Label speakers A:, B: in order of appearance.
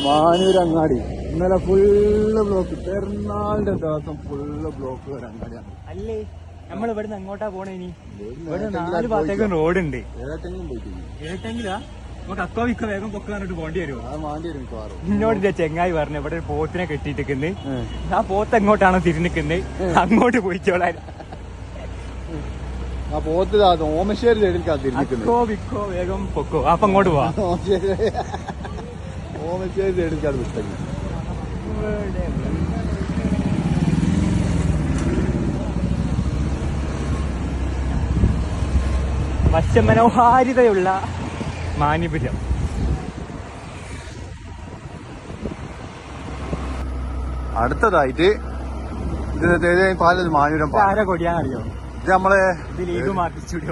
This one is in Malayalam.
A: മാനൂരങ്ങാടി ഇന്നലെ ഫുള്ള് ബ്ലോക്ക്, പെരുന്നാളിന്റെ ദിവസം ഫുള്ള് ബ്ലോക്ക് ഒരു അങ്ങാടിയാണ്.
B: അല്ലേ നമ്മൾ ഇവിടുന്ന് എങ്ങോട്ടാ പോണേ? ഇനി ഇവിടെ 4 ഭാഗത്തേക്കും റോഡുണ്ട്. ഏട്ടെങ്കിലാ നമുക്ക് അക്കോ വിക്കോ വേഗം പൊക്ക പറഞ്ഞിട്ട് പോണ്ടി വരുമോ? എന്നോട് ചെങ്ങായി പറഞ്ഞു ഇവിടെ ഒരു പോത്തിനെ കെട്ടിയിട്ടിരിക്കുന്നത്, ആ പോത്ത് എങ്ങോട്ടാണോ തിരിഞ്ഞിക്കുന്നത് അങ്ങോട്ട് പോയിക്കോളാൻ.
A: ആ പോത്ത് ഓമശ്ശേരി സൈഡിൽ
B: അക്കോ വിക്കോ വേഗം പൊക്കോ, അപ്പൊ അങ്ങോട്ട് പോവാ.
A: ഓമശ്ശേരി സൈഡിൽ വിട്ടത്.
B: മനോഹാരിതയുള്ള മാനിപുരം.
A: അടുത്തതായിട്ട് ഇത് പാലത് മാനൂരം
B: ആരാ കൊടിയാന്നറിയോ?
A: ഇത് നമ്മളെ
B: ഇത് ലീഗ് മാറ്റിച്ചൂടി